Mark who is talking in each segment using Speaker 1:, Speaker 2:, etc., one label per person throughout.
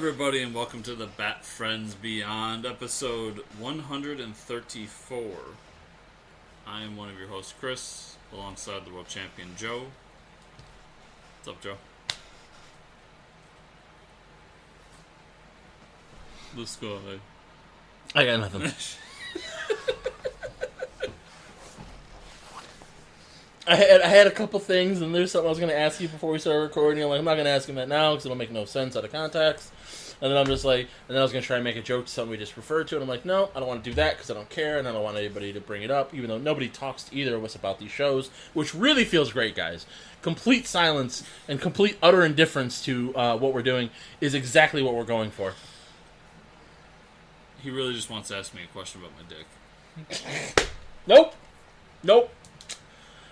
Speaker 1: everybody, and welcome to the Bat Friends Beyond, episode 134. I am one of your hosts, Chris, alongside the world champion, Joe. What's up, Joe? Let's go ahead.
Speaker 2: I got nothing. I had a couple things, and there's something I was going to ask you before we started recording. I'm like, I'm not going to ask him that now because it'll make no sense out of context. And then I'm just like, and then I was going to try and make a joke to something we just referred to, and I'm like, no, I don't want to do that because I don't care, and I don't want anybody to bring it up, even though nobody talks to either of us about these shows, which really feels great, guys. Complete silence and complete utter indifference to what we're doing is exactly what we're going for.
Speaker 1: He really just wants to ask me a question about my dick.
Speaker 2: Nope.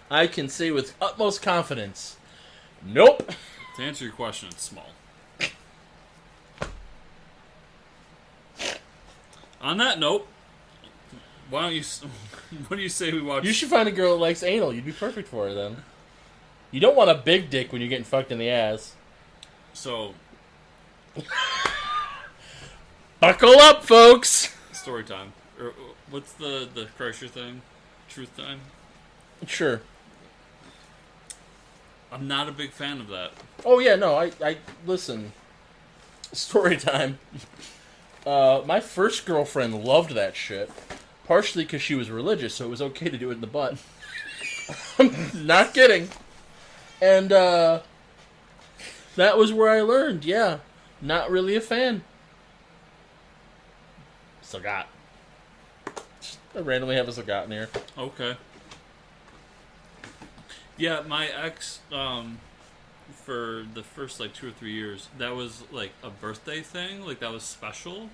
Speaker 2: I can say with utmost confidence, nope.
Speaker 1: To answer your question, it's small. On that note, what do you say we watch?
Speaker 2: You should find a girl that likes anal. You'd be perfect for her then. You don't want a big dick when you're getting fucked in the ass.
Speaker 1: So,
Speaker 2: buckle up, folks.
Speaker 1: Story time. Or what's the Kreischer thing? Truth time?
Speaker 2: Sure.
Speaker 1: I'm not a big fan of that.
Speaker 2: Oh yeah, no, I listen. Story time. My first girlfriend loved that shit. Partially because she was religious, so it was okay to do it in the butt. I'm not kidding. And that was where I learned, yeah. Not really a fan. Sagat. I randomly have a Sagat in here.
Speaker 1: Okay. Yeah, my ex, for the first, 2 or 3 years, that was, a birthday thing. That was special.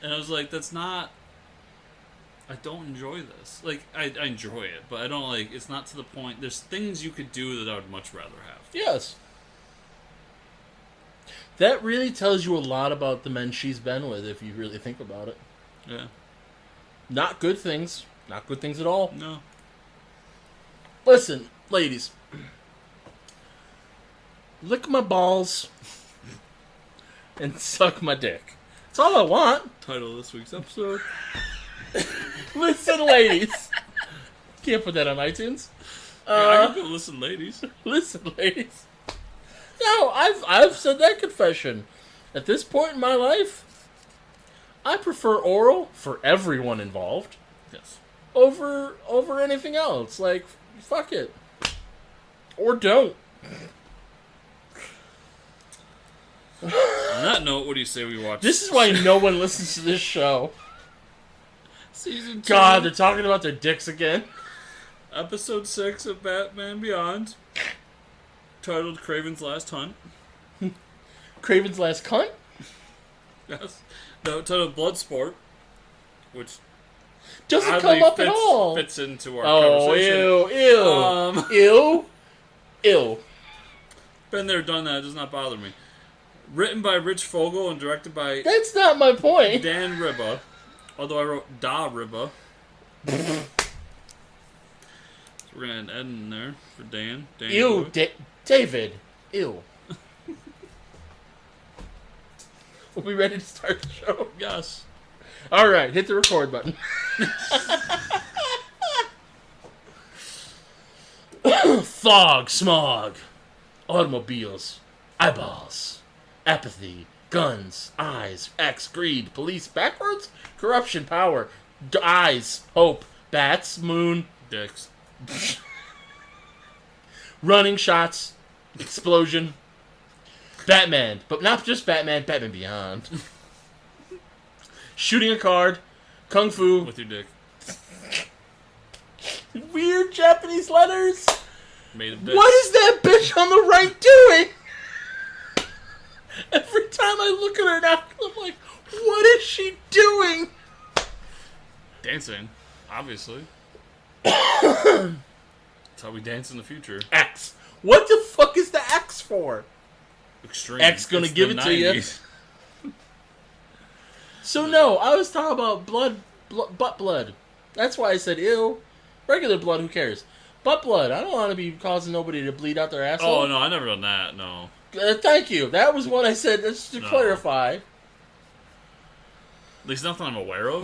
Speaker 1: And I was like, that's not... I don't enjoy this. I enjoy it, but I don't, it's not to the point... There's things you could do that I would much rather have.
Speaker 2: Yes. That really tells you a lot about the men she's been with, if you really think about it.
Speaker 1: Yeah.
Speaker 2: Not good things. Not good things at all.
Speaker 1: No.
Speaker 2: Listen, ladies. Lick my balls and suck my dick. That's all I want.
Speaker 1: Title of this week's episode.
Speaker 2: Listen, ladies. Can't put that on iTunes.
Speaker 1: I can go listen, ladies.
Speaker 2: Listen, ladies. No, I've said that confession. At this point in my life, I prefer oral for everyone involved.
Speaker 1: Yes.
Speaker 2: Over anything else. Fuck it. Or don't.
Speaker 1: On that note, what do you say we watch?
Speaker 2: This is why no one listens to this show.
Speaker 1: Season 2.
Speaker 2: God, they're talking about their dicks again.
Speaker 1: Episode 6 of Batman Beyond. Titled Craven's Last Hunt.
Speaker 2: Craven's Last Cunt?
Speaker 1: Yes. No, titled Bloodsport. Which...
Speaker 2: doesn't come up at all.
Speaker 1: Fits into our conversation.
Speaker 2: Ew.
Speaker 1: Been there, done that. It does not bother me. Written by Rich Fogel and directed by...
Speaker 2: That's not my point.
Speaker 1: Dan Ribba. Although I wrote Da Ribba. So we're going to add Ed in there for Dan.
Speaker 2: Ew, David. Ew. Are we ready to start the show?
Speaker 1: Yes.
Speaker 2: Alright, hit the record button. Fog, smog, automobiles, eyeballs, apathy, guns, eyes, X, greed, police, backwards, corruption, power, eyes, hope, bats, moon,
Speaker 1: Dicks.
Speaker 2: running shots, explosion, Batman, but not just Batman, Batman Beyond. Shooting a card, kung fu.
Speaker 1: With your dick.
Speaker 2: Weird Japanese letters.
Speaker 1: Made of dicks.
Speaker 2: What is that bitch on the right doing? Every time I look at her now, I'm like, what is she doing?
Speaker 1: Dancing, obviously. That's how we dance in the future.
Speaker 2: X. What the fuck is the X for?
Speaker 1: Extreme.
Speaker 2: X gonna
Speaker 1: It's
Speaker 2: give
Speaker 1: the
Speaker 2: it to you.
Speaker 1: 90s.
Speaker 2: So no, I was talking about butt blood. That's why I said ew. Regular blood, who cares? Butt blood. I don't want to be causing nobody to bleed out their asshole.
Speaker 1: Oh, no, I never done that, no.
Speaker 2: Thank you. That was what I said, just to clarify.
Speaker 1: At least nothing I'm aware of.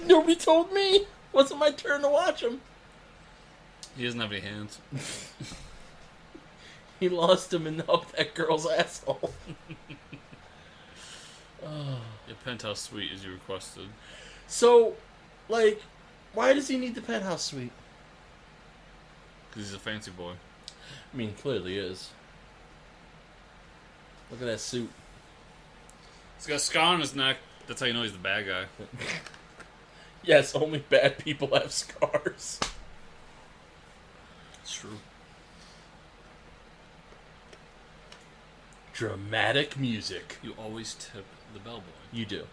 Speaker 2: Nobody told me. Wasn't my turn to watch him.
Speaker 1: He doesn't have any hands.
Speaker 2: He lost him and up that girl's asshole.
Speaker 1: Your penthouse suite as you requested.
Speaker 2: So, like, why does he need the penthouse suite?
Speaker 1: Because he's a fancy boy.
Speaker 2: I mean, clearly is. Look at that suit.
Speaker 1: He's got a scar on his neck. That's how you know he's the bad guy.
Speaker 2: Yes, only bad people have scars.
Speaker 1: It's true.
Speaker 2: Dramatic music.
Speaker 1: You always tip the bellboy.
Speaker 2: You do.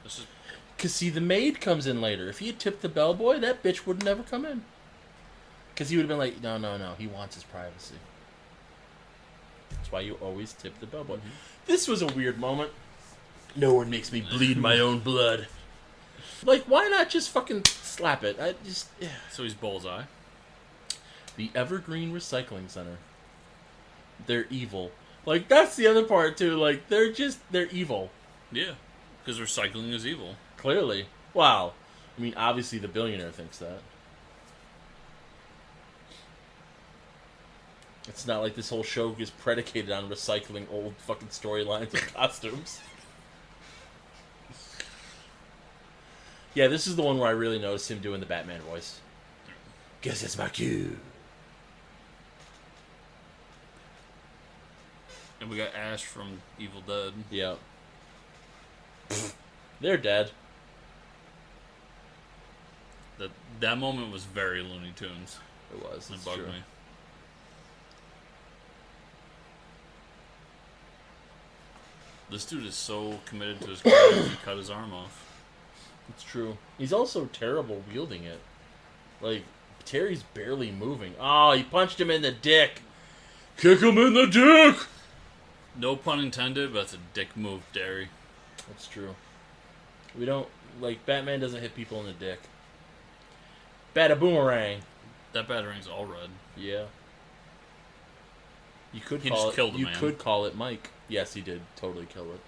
Speaker 1: That's just...
Speaker 2: Because, see, the maid comes in later. If he had tipped the bellboy, that bitch would never come in. Because he would have been like, no, he wants his privacy. That's why you always tip the bellboy. Mm-hmm. This was a weird moment. No one makes me bleed my own blood. Like, why not just fucking slap it? Yeah.
Speaker 1: So he's Bullseye.
Speaker 2: The Evergreen Recycling Center. They're evil. Like, that's the other part, too. Like, they're evil.
Speaker 1: Yeah. Because recycling is evil.
Speaker 2: Clearly. Wow. I mean, obviously the billionaire thinks that. It's not like this whole show is predicated on recycling old fucking storylines and costumes. Yeah, this is the one where I really noticed him doing the Batman voice. Guess it's my cue.
Speaker 1: And we got Ash from Evil Dead.
Speaker 2: Yeah. They're dead.
Speaker 1: That moment was very Looney Tunes.
Speaker 2: It was.
Speaker 1: It bugged me. This dude is so committed to his craft, he cut his arm off.
Speaker 2: It's true. He's also terrible wielding it. Like, Terry's barely moving. Oh, he punched him in the dick. Kick him in the dick!
Speaker 1: No pun intended, but it's a dick move, Terry.
Speaker 2: That's true. We don't, like, Batman doesn't hit people in the dick. Bada-boomerang.
Speaker 1: That Batarang's all red.
Speaker 2: Yeah. You could
Speaker 1: He
Speaker 2: call
Speaker 1: just
Speaker 2: it,
Speaker 1: killed a
Speaker 2: you
Speaker 1: man.
Speaker 2: could call it Mike. Yes, he did totally kill it.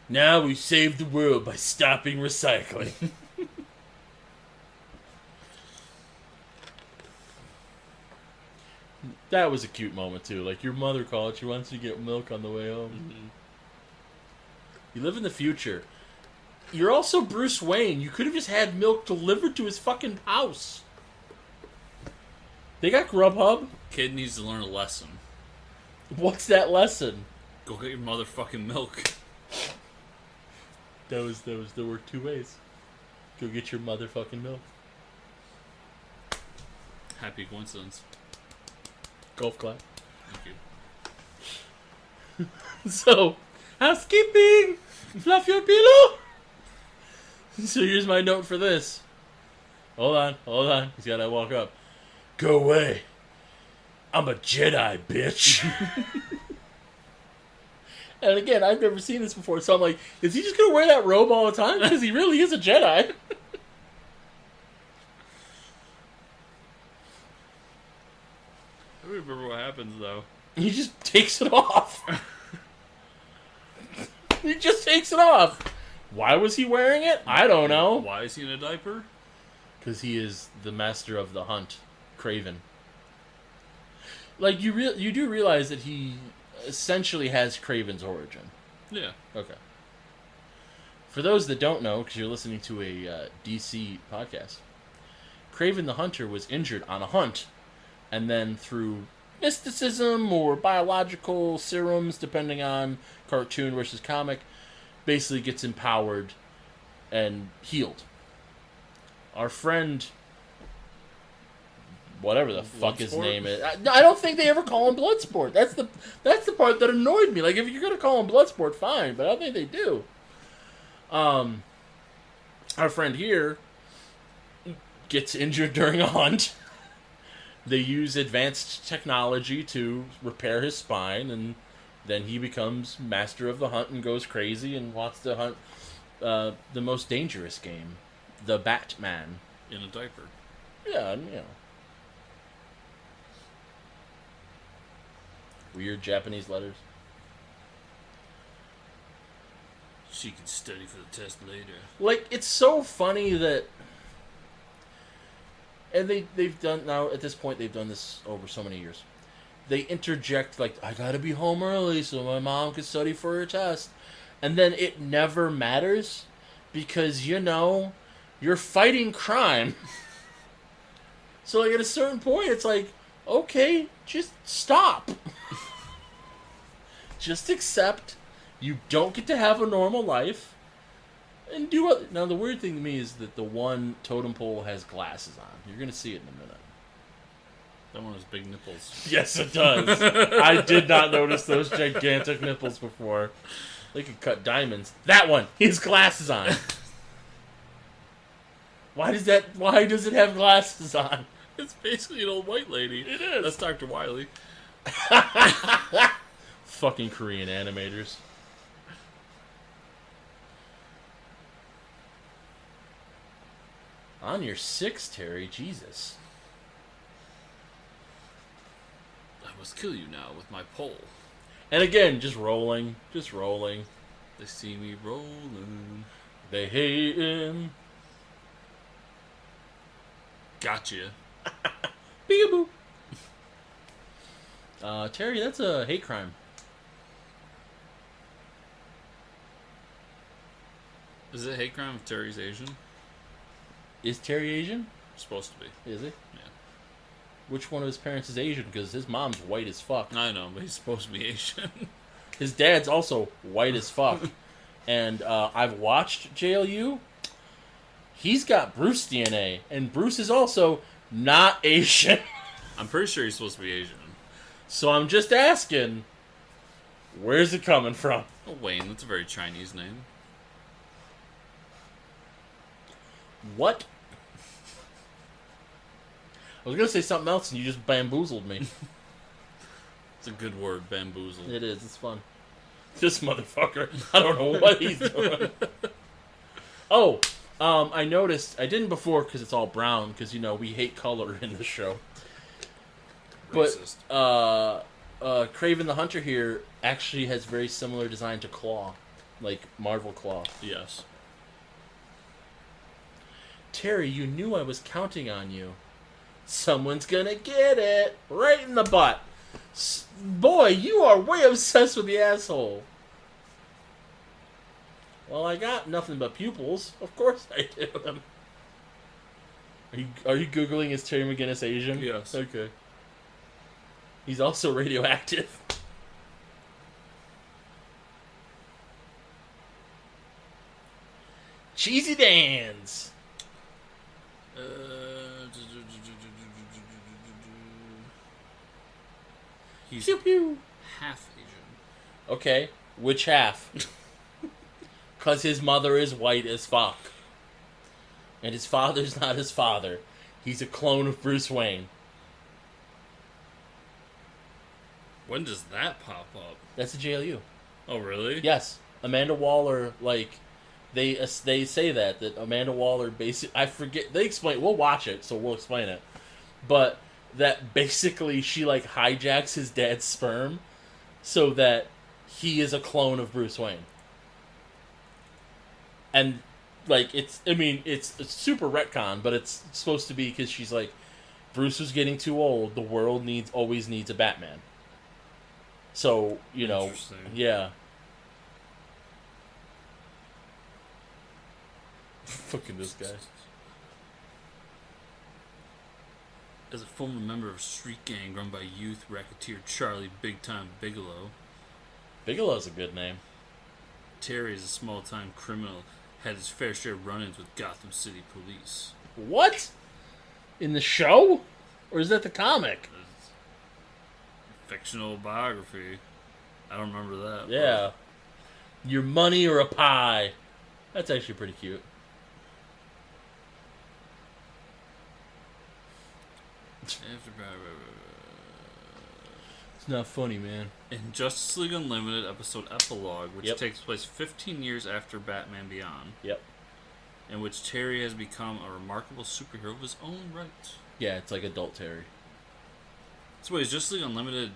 Speaker 2: Now we save the world by stopping recycling. That was a cute moment, too. Like, your mother called. She wants you to get milk on the way home. Mm-hmm. You live in the future. You're also Bruce Wayne. You could have just had milk delivered to his fucking house. They got Grubhub.
Speaker 1: Kid needs to learn a lesson.
Speaker 2: What's that lesson?
Speaker 1: Go get your motherfucking milk.
Speaker 2: There were two ways. Go get your motherfucking milk.
Speaker 1: Happy coincidence.
Speaker 2: Golf clap.
Speaker 1: Thank
Speaker 2: you. So, housekeeping! Fluff your pillow! So here's my note for this. Hold on. He's gotta walk up. Go away. I'm a Jedi, bitch. And again, I've never seen this before, so I'm like, is he just gonna wear that robe all the time? Because he really is a Jedi.
Speaker 1: I don't remember what happens, though.
Speaker 2: He just takes it off. He just takes it off. Why was he wearing it? I don't know.
Speaker 1: Why is he in a diaper?
Speaker 2: Because he is the master of the hunt, Craven. Like, you do realize that he essentially has Craven's origin.
Speaker 1: Yeah.
Speaker 2: Okay. For those that don't know, because you're listening to a DC podcast, Craven the Hunter was injured on a hunt, and then through mysticism or biological serums, depending on cartoon versus comic, basically gets empowered and healed. Our friend, whatever the fuck his name is, I don't think they ever call him Bloodsport. That's the part that annoyed me. Like, if you're gonna call him Bloodsport, fine, but I don't think they do. Our friend here gets injured during a hunt. They use advanced technology to repair his spine, and then he becomes master of the hunt and goes crazy and wants to hunt the most dangerous game, the Batman.
Speaker 1: In a diaper.
Speaker 2: Yeah, you know. weird Japanese letters.
Speaker 1: She can study for the test later.
Speaker 2: Like, it's so funny that... And they've done... Now, at this point, they've done this over so many years. They interject, like, I gotta be home early so my mom can study for her test. And then it never matters because, you're fighting crime. So, like, at a certain point, it's like, okay, just stop. Just accept you don't get to have a normal life and do what... Now, the weird thing to me is that the one totem pole has glasses on. You're going to see it in a minute.
Speaker 1: That one has big nipples.
Speaker 2: Yes, it does. I did not notice those gigantic nipples before. They could cut diamonds. That one, he has glasses on. Why does it have glasses on?
Speaker 1: It's basically an old white lady.
Speaker 2: It is.
Speaker 1: That's Dr. Wily.
Speaker 2: Fucking Korean animators. On your 6, Terry. Jesus.
Speaker 1: I must kill you now with my pole.
Speaker 2: And again, just rolling. Just rolling.
Speaker 1: They see me rolling.
Speaker 2: They hating.
Speaker 1: Gotcha.
Speaker 2: Peekaboo. Terry, that's a hate crime.
Speaker 1: Is it hate crime if Terry's Asian?
Speaker 2: Is Terry Asian?
Speaker 1: Supposed to be.
Speaker 2: Is he?
Speaker 1: Yeah.
Speaker 2: Which one of his parents is Asian? Because his mom's white as fuck.
Speaker 1: I know, but he's supposed to be Asian.
Speaker 2: His dad's also white as fuck. And I've watched JLU. He's got Bruce DNA. And Bruce is also not Asian.
Speaker 1: I'm pretty sure he's supposed to be Asian.
Speaker 2: So I'm just asking, where's it coming from?
Speaker 1: Oh, Wayne, that's a very Chinese name.
Speaker 2: What? I was going to say something else and you just bamboozled me.
Speaker 1: It's a good word, bamboozle.
Speaker 2: It is. It's fun. This motherfucker. I don't know what he's doing. Oh, I noticed. I didn't before because it's all brown because, we hate color in the show.
Speaker 1: Racist.
Speaker 2: But Kraven the Hunter here actually has very similar design to Claw. Like Marvel Claw.
Speaker 1: Yes.
Speaker 2: Terry, you knew I was counting on you. Someone's gonna get it. Right in the butt. Boy, you are way obsessed with the asshole. Well, I got nothing but pupils. Of course I do. Are you Googling is Terry McGinnis Asian?
Speaker 1: Yes.
Speaker 2: Okay. He's also radioactive. Cheesy Dan's.
Speaker 1: He's
Speaker 2: Pew pew.
Speaker 1: half Asian.
Speaker 2: Okay, which half? Because his mother is white as fuck. And his father's not his father. He's a clone of Bruce Wayne.
Speaker 1: When does that pop up?
Speaker 2: That's a JLU.
Speaker 1: Oh, really?
Speaker 2: Yes. Amanda Waller, they say that Amanda Waller basically... I forget... They explain... We'll watch it, so we'll explain it. But that basically she, hijacks his dad's sperm so that he is a clone of Bruce Wayne. And, it's super retcon, but it's supposed to be because she's like, Bruce was getting too old. The world always needs a Batman. So,
Speaker 1: Interesting.
Speaker 2: Yeah. Fucking this guy.
Speaker 1: As a former member of a street gang run by youth racketeer Charlie Big Time Bigelow,
Speaker 2: Bigelow's a good name.
Speaker 1: Terry is a small-time criminal, had his fair share of run-ins with Gotham City police.
Speaker 2: What? In the show? Or is that the comic?
Speaker 1: Fictional biography. I don't remember that.
Speaker 2: Yeah. Your money or a pie. That's actually pretty cute. It's not funny, man.
Speaker 1: In Justice League Unlimited episode Epilogue, which takes place 15 years after Batman Beyond.
Speaker 2: Yep.
Speaker 1: In which Terry has become a remarkable superhero of his own right.
Speaker 2: Yeah, it's like adult Terry.
Speaker 1: So wait, is Justice League Unlimited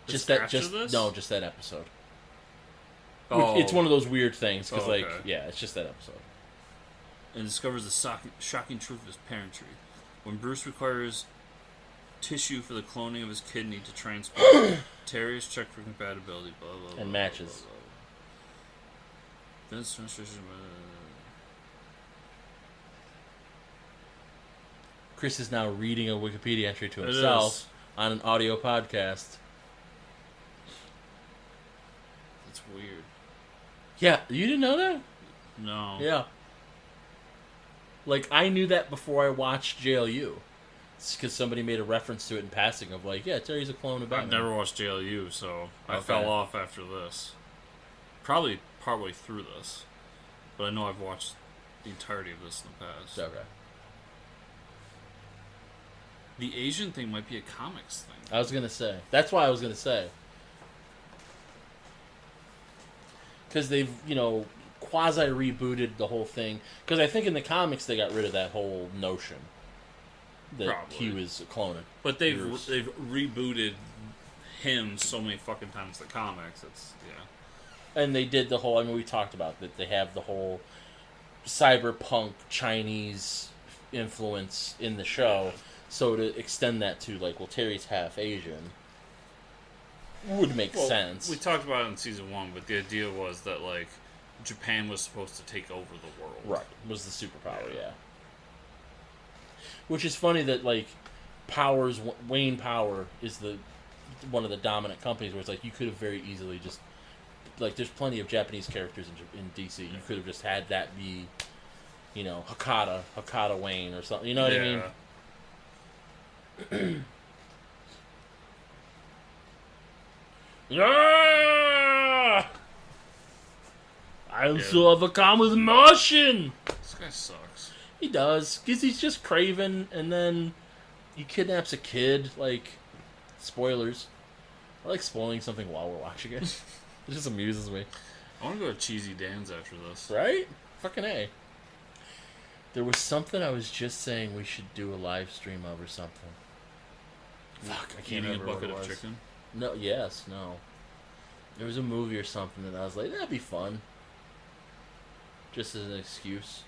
Speaker 2: Just
Speaker 1: this?
Speaker 2: No, just that episode.
Speaker 1: Oh.
Speaker 2: It's one of those weird things because,
Speaker 1: okay.
Speaker 2: it's just that episode.
Speaker 1: And discovers the shocking truth of his parentry. When Bruce requires tissue for the cloning of his kidney to transplant, Terry is checked for compatibility. Blah blah blah.
Speaker 2: And matches.
Speaker 1: Vince demonstration.
Speaker 2: Chris is now reading a Wikipedia entry to himself on an audio podcast.
Speaker 1: That's weird.
Speaker 2: Yeah, you didn't know that?
Speaker 1: No.
Speaker 2: Yeah. Like, I knew that before I watched JLU. It's because somebody made a reference to it in passing of like, yeah, Terry's a clone of Batman.
Speaker 1: I've never watched JLU, so I
Speaker 2: Okay.
Speaker 1: fell off after this. Probably partway through this. But I know I've watched the entirety of this in the past.
Speaker 2: Okay.
Speaker 1: The Asian thing might be a comics thing.
Speaker 2: I was going to say. That's why I was going to say. Because they've, quasi-rebooted the whole thing. Because I think in the comics they got rid of that whole notion that
Speaker 1: Probably.
Speaker 2: he was cloning.
Speaker 1: But they've rebooted him so many fucking times in the comics. It's, yeah.
Speaker 2: And they did the whole, we talked about that. They have the whole cyberpunk Chinese influence in the show. So to extend that to, Terry's half Asian would make sense.
Speaker 1: We talked about it in season 1, but the idea was that, Japan was supposed to take over the world.
Speaker 2: Right. Was the superpower, yeah. Which is funny that, Wayne Power is one of the dominant companies where it's you could have very easily just... there's plenty of Japanese characters in DC. You could have just had that be, Hakata Wayne or something. You know what I mean? Yeah! I also overcome with emotion!
Speaker 1: This guy sucks.
Speaker 2: He does. Because he's just craven, and then he kidnaps a kid. Spoilers. I like spoiling something while we're watching it. It just amuses me.
Speaker 1: I want to go to Cheesy Dan's after this.
Speaker 2: Right? Fucking A. There was something I was just saying we should do a live stream of or something. Fuck, I can't
Speaker 1: Eating a
Speaker 2: remember
Speaker 1: bucket
Speaker 2: what it
Speaker 1: of
Speaker 2: was.
Speaker 1: chicken?
Speaker 2: No. There was a movie or something that I was like, that'd be fun. Just as an excuse.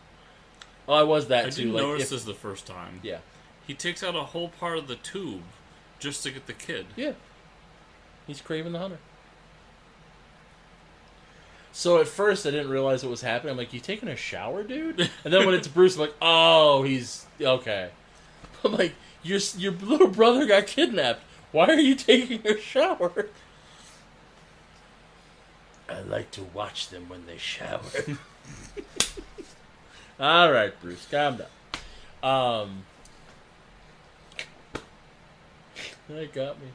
Speaker 2: Oh, I was that
Speaker 1: I
Speaker 2: too.
Speaker 1: didn't notice this the first time.
Speaker 2: Yeah.
Speaker 1: He takes out a whole part of the tube just to get the kid.
Speaker 2: Yeah. He's Craven the Hunter. So at first I didn't realize what was happening. I'm like, you taking a shower, dude? And then when it's Bruce, I'm like, oh, he's... Okay. I'm like, your little brother got kidnapped. Why are you taking a shower? I like to watch them when they shower. All right, Bruce, calm down. That got me.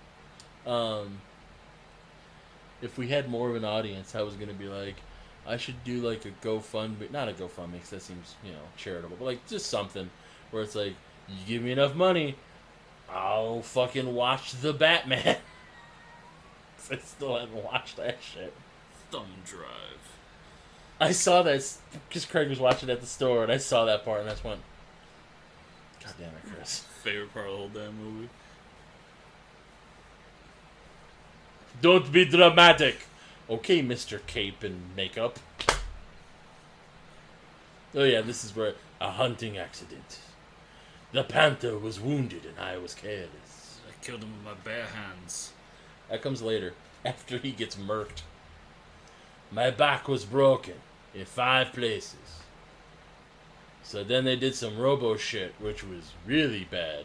Speaker 2: If we had more of an audience, I was gonna be like, I should do a GoFundMe, not a GoFundMe, because that seems charitable, but just something where it's you give me enough money, I'll fucking watch the Batman. I still haven't watched that shit.
Speaker 1: Thumb drive.
Speaker 2: I saw that because Craig was watching at the store, and I saw that part, and I just went, God damn it, Chris.
Speaker 1: Favorite part of the whole damn movie.
Speaker 2: Don't be dramatic. Okay, Mr. Cape and Makeup. Oh yeah, this is where a hunting accident. The panther was wounded and I was careless.
Speaker 1: I killed him with my bare hands.
Speaker 2: That comes later, after he gets murked. My back was broken in 5 places. So then they did some robo shit, which was really bad.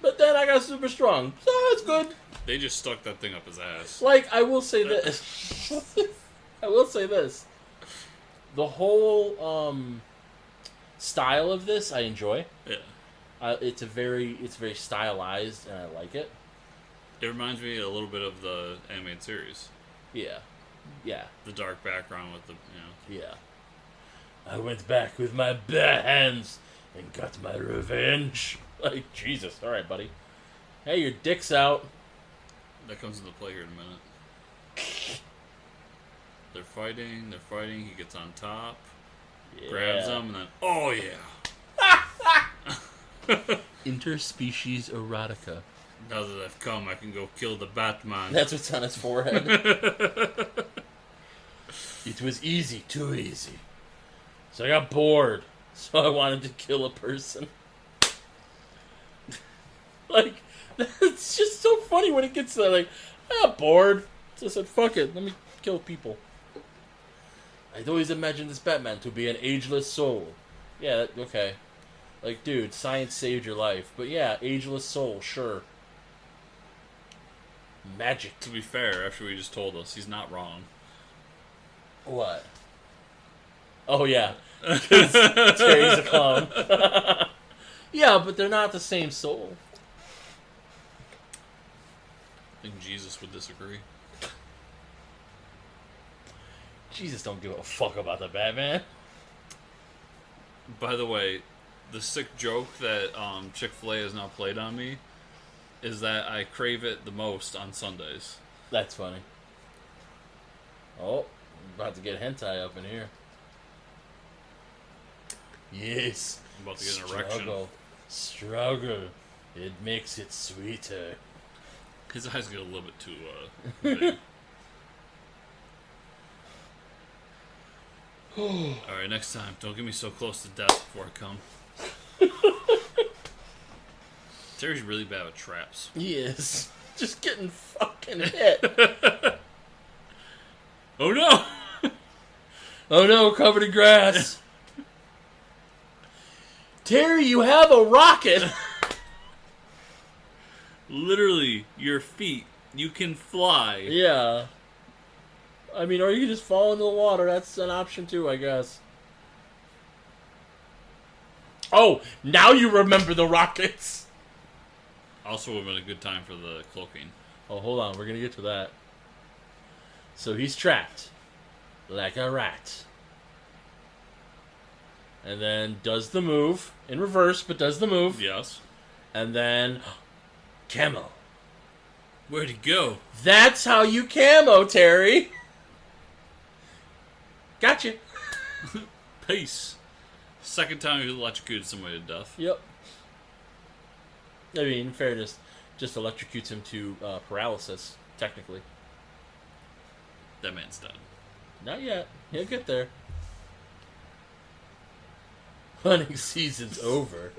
Speaker 2: But then I got super strong, so it's good.
Speaker 1: They just stuck that thing up his ass.
Speaker 2: I will say this. I will say this. The whole style of this, I enjoy.
Speaker 1: Yeah.
Speaker 2: It's very stylized, and I like it.
Speaker 1: It reminds me a little bit of the animated series.
Speaker 2: Yeah. Yeah.
Speaker 1: The dark background with the,
Speaker 2: Yeah. I went back with my bare hands and got my revenge. Jesus. All right, buddy. Hey, your dick's out.
Speaker 1: That comes into play here in a minute. They're fighting. He gets on top.
Speaker 2: Yeah.
Speaker 1: Grabs them, and then, oh yeah.
Speaker 2: Interspecies erotica.
Speaker 1: Now that I've come, I can go kill the Batman.
Speaker 2: That's what's on his forehead. It was easy, too easy. So I got bored. So I wanted to kill a person. Like, it's just so funny when it gets to that. Like, I got bored. So I said, fuck it, let me kill people. I'd always imagined this Batman to be an ageless soul. Yeah, okay. Like, dude, science saved your life. But yeah, ageless soul, sure. Magic.
Speaker 1: To be fair, after we just told us, he's not wrong.
Speaker 2: What? Oh, yeah. Because Terry's a clone. Yeah, but they're not the same soul.
Speaker 1: I think Jesus would disagree.
Speaker 2: Jesus don't give a fuck about the Batman.
Speaker 1: By the way, the sick joke that Chick-fil-A has now played on me is that I crave it the most on Sundays.
Speaker 2: That's funny. Oh, I'm about to get hentai up in here. Yes.
Speaker 1: I'm about to get an erection.
Speaker 2: Struggle. It makes it sweeter.
Speaker 1: His eyes get a little bit too big. Alright, next time, don't get me so close to death before I come. Terry's really bad with traps.
Speaker 2: He is. Just getting fucking hit.
Speaker 1: Oh no!
Speaker 2: Oh no, covered in grass. Terry, you have a rocket.
Speaker 1: Literally, your feet. You can fly.
Speaker 2: Yeah. I mean, or you can just fall into the water. That's an option too, I guess. Oh, now you remember the rockets.
Speaker 1: Also would have been a good time for the cloaking.
Speaker 2: Oh, hold on. We're going to get to that. So he's trapped. Like a rat. And then does the move. In reverse, but does the move.
Speaker 1: Yes.
Speaker 2: And then... camo.
Speaker 1: Where'd he go?
Speaker 2: That's how you camo, Terry. Gotcha.
Speaker 1: Peace. Second time he electrocuted somebody to death.
Speaker 2: Yep. I mean, in fairness, just electrocutes him to paralysis, technically.
Speaker 1: That man's dead.
Speaker 2: Not yet. He'll get there. Hunting season's over.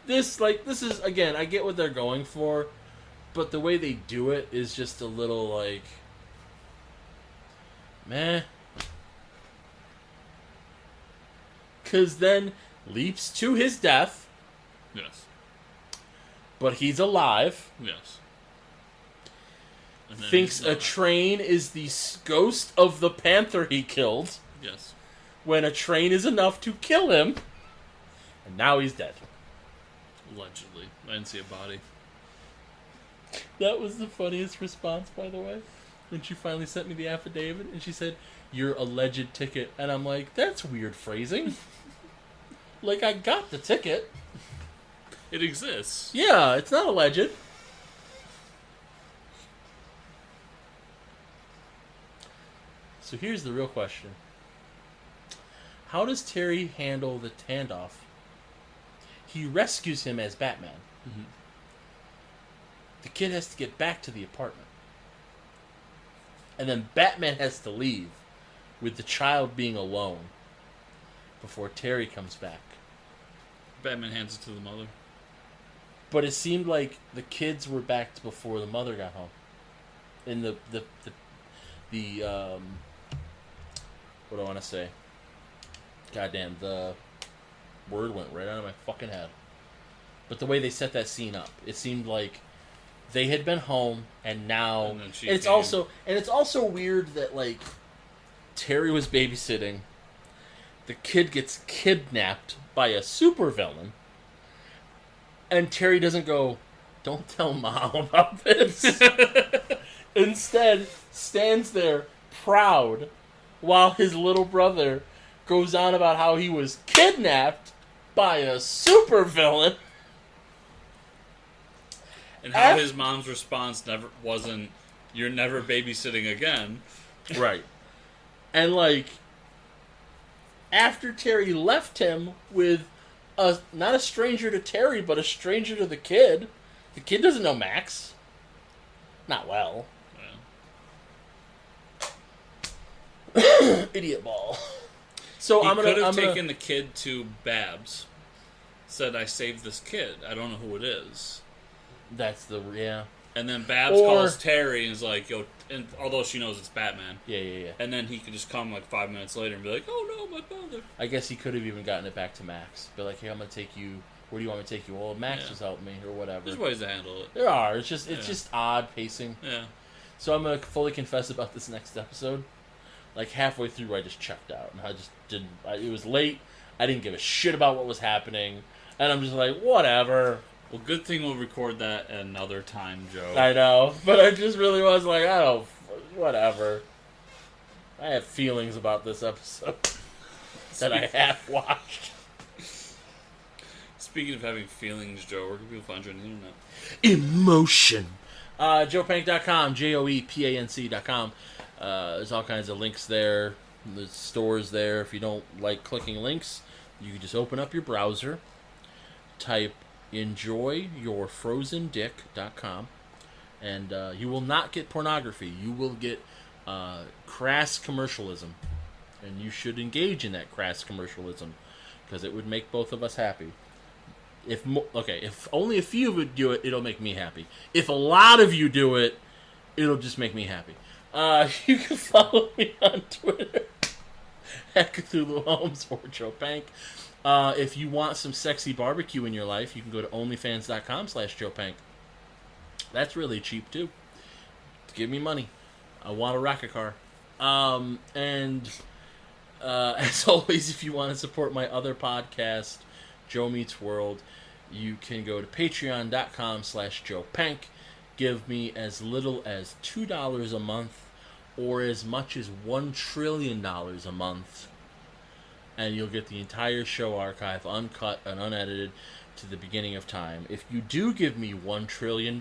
Speaker 2: This is, again, I get what they're going for, but the way they do it is just a little, like, meh. Because then leaps to his death.
Speaker 1: Yes.
Speaker 2: But he's alive.
Speaker 1: Yes.
Speaker 2: Thinks a train is the ghost of the panther he killed.
Speaker 1: Yes.
Speaker 2: When a train is enough to kill him. And now he's dead.
Speaker 1: Allegedly. I didn't see a body.
Speaker 2: That was the funniest response, by the way. When she finally sent me the affidavit and she said, "Your alleged ticket." And I'm like, that's weird phrasing. Like, I got the ticket.
Speaker 1: It exists.
Speaker 2: Yeah, it's not alleged. So here's the real question. How does Terry handle the standoff? He rescues him as Batman.
Speaker 1: Mm-hmm.
Speaker 2: The kid has to get back to the apartment. And then Batman has to leave with the child being alone before Terry comes back.
Speaker 1: Batman hands it to the mother.
Speaker 2: But it seemed like the kids were back before the mother got home. In the what do I want to say? Goddamn, the word went right out of my fucking head. But the way they set that scene up, it seemed like they had been home and now
Speaker 1: And then she
Speaker 2: it's
Speaker 1: came.
Speaker 2: also weird that, like, Terry was babysitting. The kid gets kidnapped by a supervillain. And Terry doesn't go, "Don't tell Mom about this." Instead, stands there proud while his little brother goes on about how he was kidnapped by a supervillain.
Speaker 1: And how his mom's response wasn't, "You're never babysitting again."
Speaker 2: Right. And, like, after Terry left him with not a stranger to Terry, but a stranger to the kid, The kid doesn't know Max. Not well.
Speaker 1: Yeah.
Speaker 2: Idiot ball. So
Speaker 1: he
Speaker 2: I'm gonna.
Speaker 1: could have
Speaker 2: I'm
Speaker 1: taken
Speaker 2: gonna,
Speaker 1: the kid to Babs. Said, I saved this kid. I don't know who it is.
Speaker 2: That's the
Speaker 1: And then Babs calls Terry and is like, yo, and although she knows it's Batman.
Speaker 2: Yeah.
Speaker 1: And then he could just come like 5 minutes later and be like, oh no, my father.
Speaker 2: I guess he could have even gotten it back to Max. Be like, hey, I'm gonna take you. Where do you want me to take you? Well, Max just helped me or whatever.
Speaker 1: There's ways to handle it.
Speaker 2: There are. It's just odd pacing.
Speaker 1: Yeah.
Speaker 2: So I'm gonna fully confess about this next episode. Like halfway through, I just checked out, and I just didn't. It was late. I didn't give a shit about what was happening, and I'm just like, whatever.
Speaker 1: Well, good thing we'll record that another time, Joe.
Speaker 2: I know, but I just really was like, I don't. Whatever. I have feelings about this episode that I half watched.
Speaker 1: Speaking of having feelings, Joe, where can people find you on the internet?
Speaker 2: Emotion. JoePank.com, JoePanc.com. There's all kinds of links there. There's stores there. If you don't like clicking links, you can just open up your browser, type enjoyyourfrozendick.com, and you will not get pornography. You will get crass commercialism, and you should engage in that crass commercialism because it would make both of us happy. If only a few of you do it, it'll make me happy. If a lot of you do it, it'll just make me happy. You can follow me on Twitter at Cthulhu Holmes or Joe Pank. If you want some sexy barbecue in your life, you can go to onlyfans.com/Joe Pank. That's really cheap too. Give me money. I want a rocket car. And as always, if you want to support my other podcast, Joe Meets World, you can go to patreon.com/Joe Pank. Give me as little as $2 a month or as much as $1 trillion a month, and you'll get the entire show archive uncut and unedited to the beginning of time. If you do give me $1 trillion,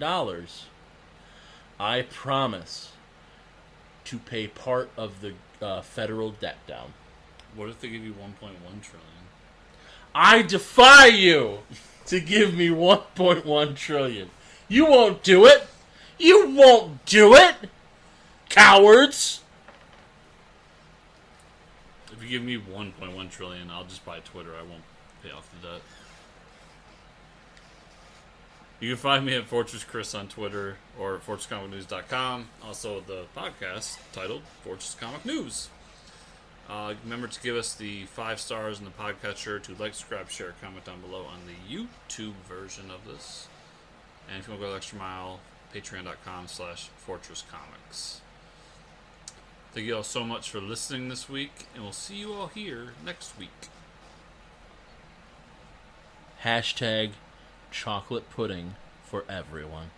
Speaker 2: I promise to pay part of the federal debt down.
Speaker 1: What if they give you 1.1 trillion?
Speaker 2: I defy you to give me 1.1 trillion. You won't do it. You won't do it, cowards.
Speaker 1: If you give me 1.1 trillion, I'll just buy Twitter. I won't pay off the debt. You can find me at Fortress Chris on Twitter or FortressComicNews.com. Also, the podcast titled Fortress Comic News. Remember to give us the 5 stars in the podcatcher, to like, subscribe, share, comment down below on the YouTube version of this. And if you want to go the extra mile, patreon.com/FortressComics. Thank you all so much for listening this week, and we'll see you all here next week.
Speaker 2: Hashtag chocolate pudding for everyone.